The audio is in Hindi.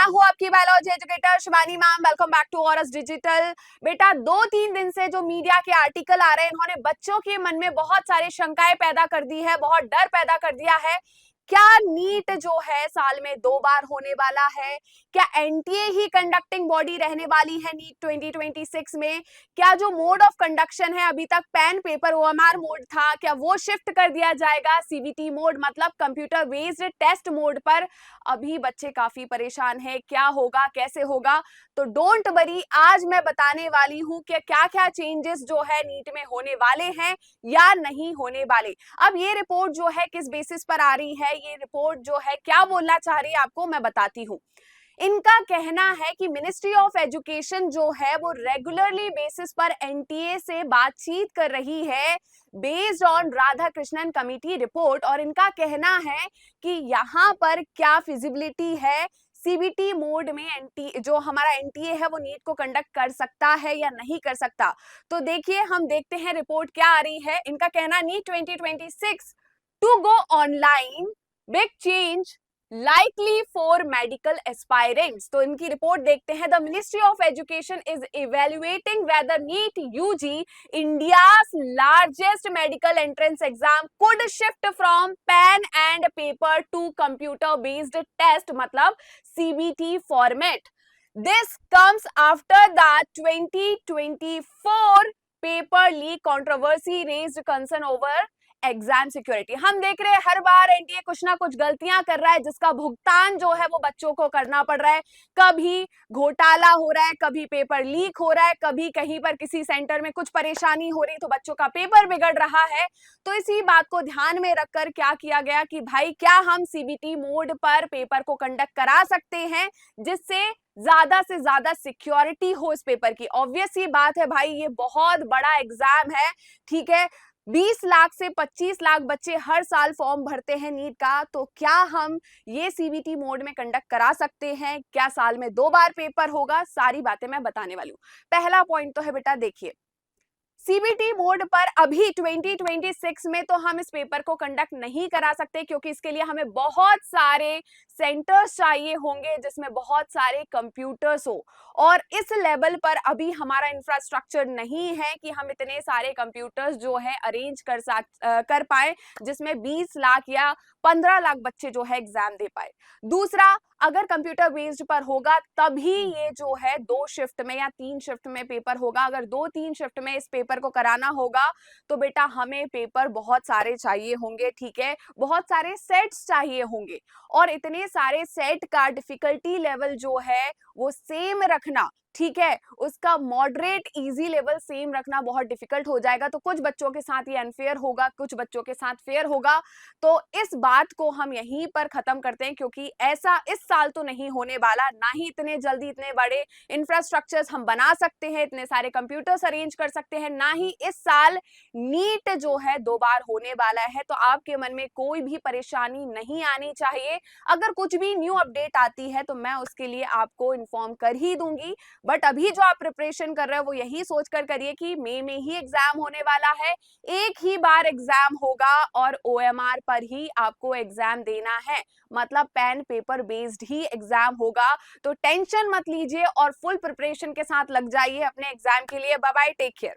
हूँ आपकी biology educator Shivani ma'am. Welcome back to Auras digital. बेटा 2-3 दिन से जो मीडिया के आर्टिकल आ रहे हैं, इन्होंने बच्चों के मन में बहुत सारी शंकाएं पैदा कर दी है, बहुत डर पैदा कर दिया है। क्या नीट जो है साल में 2 बार होने वाला है? क्या एनटीए ही कंडक्टिंग बॉडी रहने वाली है नीट 2026 में? क्या जो मोड ऑफ कंडक्शन है, अभी तक पेन पेपर ओएमआर मोड था, क्या वो शिफ्ट कर दिया जाएगा सीबीटी मोड मतलब कंप्यूटर बेस्ड टेस्ट मोड पर? अभी बच्चे काफी परेशान हैं, क्या होगा, कैसे होगा? तो डोंट वरी, आज मैं बताने वाली हूं कि क्या क्या चेंजेस जो है नीट में होने वाले हैं या नहीं होने वाले। अब ये रिपोर्ट जो है किस बेसिस पर आ रही है, ये रिपोर्ट जो है क्या बोलना चाह रही है आपको मैं बताती हूँ। इनका कहना है कि मिनिस्ट्री ऑफ एजुकेशन जो है वो रेगुलरली बेसिस पर एनटीए से बातचीत कर रही है based on Radha Krishnan committee report, और इनका कहना है कि यहाँ पर क्या फिजिबिलिटी है, सीबीटी मोड में एनटी जो हमारा एनटीए है वो नीट को कंडक्ट कर सकता है या नहीं कर सकता। तो देखिए, हम देखते हैं रिपोर्ट क्या आ रही है। इनका कहना, NEET 2026 to go online, big change likely for medical aspirants। तो इनकी रिपोर्ट देखते हैं। The ministry of education is evaluating whether NEET UG, India's largest medical entrance exam, could shift from pen and paper to computer based test मतलब CBT format। This comes after the 2024 paper leak controversy raised concern over exam security. हम देख रहे हैं हर बार एनटीए कुछ ना कुछ गलतियां कर रहा है, जिसका भुगतान जो है वो बच्चों को करना पड़ रहा है। कभी घोटाला हो रहा है, कभी पेपर लीक हो रहा है, कभी कहीं पर किसी सेंटर में कुछ परेशानी हो रही तो बच्चों का पेपर बिगड़ रहा है। तो इसी बात को ध्यान में रखकर क्या किया गया कि भाई क्या हम सीबीटी मोड पर पेपर को कंडक्ट करा सकते हैं जिससे ज्यादा से ज्यादा सिक्योरिटी हो इस पेपर की। ऑब्वियस सी बात है भाई, ये बहुत बड़ा एग्जाम है, ठीक है। 20 लाख से 25 लाख बच्चे हर साल फॉर्म भरते हैं नीट का। तो क्या हम ये सीबीटी मोड में कंडक्ट करा सकते हैं? क्या साल में 2 बार पेपर होगा? सारी बातें मैं बताने वाली हूँ। पहला पॉइंट तो है बेटा, देखिए सीबीटी मोड पर अभी 2026 में तो हम इस पेपर को कंडक्ट नहीं करा सकते, क्योंकि इसके लिए हमें बहुत सारे सेंटर्स चाहिए होंगे जिसमें बहुत सारे कंप्यूटर्स हो, और इस लेवल पर अभी हमारा इंफ्रास्ट्रक्चर नहीं है कि हम इतने सारे कंप्यूटर्स जो है अरेंज कर पाए जिसमें 20 लाख या 15 लाख बच्चे जो है एग्जाम दे पाए। दूसरा, अगर कंप्यूटर बेस्ड पर होगा तभी ये जो है 2 शिफ्ट में या 3 शिफ्ट में पेपर होगा। अगर 2-3 शिफ्ट में इस पेपर को कराना होगा तो बेटा हमें पेपर बहुत सारे चाहिए होंगे, ठीक है, बहुत सारे सेट्स चाहिए होंगे, और इतने सारे सेट का डिफिकल्टी लेवल जो है वो सेम रखना, ठीक है, उसका मॉडरेट इजी लेवल सेम रखना बहुत डिफिकल्ट हो जाएगा। तो कुछ बच्चों के साथ ये अनफेयर होगा, कुछ बच्चों के साथ फेयर होगा। तो इस बात को हम यहीं पर खत्म करते हैं, क्योंकि ऐसा इस साल तो नहीं होने वाला, ना ही इतने जल्दी इतने बड़े इंफ्रास्ट्रक्चर्स हम बना सकते हैं, इतने सारे कंप्यूटर्स अरेंज कर सकते हैं, ना ही इस साल नीट जो है 2 बार होने वाला है। तो आपके मन में कोई भी परेशानी नहीं आनी चाहिए। अगर कुछ भी न्यू अपडेट आती है तो मैं उसके लिए आपको इन्फॉर्म कर ही दूंगी। बट अभी जो आप प्रिपरेशन कर रहे हो वो यही सोचकर करिए कि मई में ही एग्जाम होने वाला है, एक ही बार एग्जाम होगा और ओएमआर पर ही आपको एग्जाम देना है, मतलब पेन पेपर बेस्ड ही एग्जाम होगा। तो टेंशन मत लीजिए और फुल प्रिपरेशन के साथ लग जाइए अपने एग्जाम के लिए। Bye bye, take care.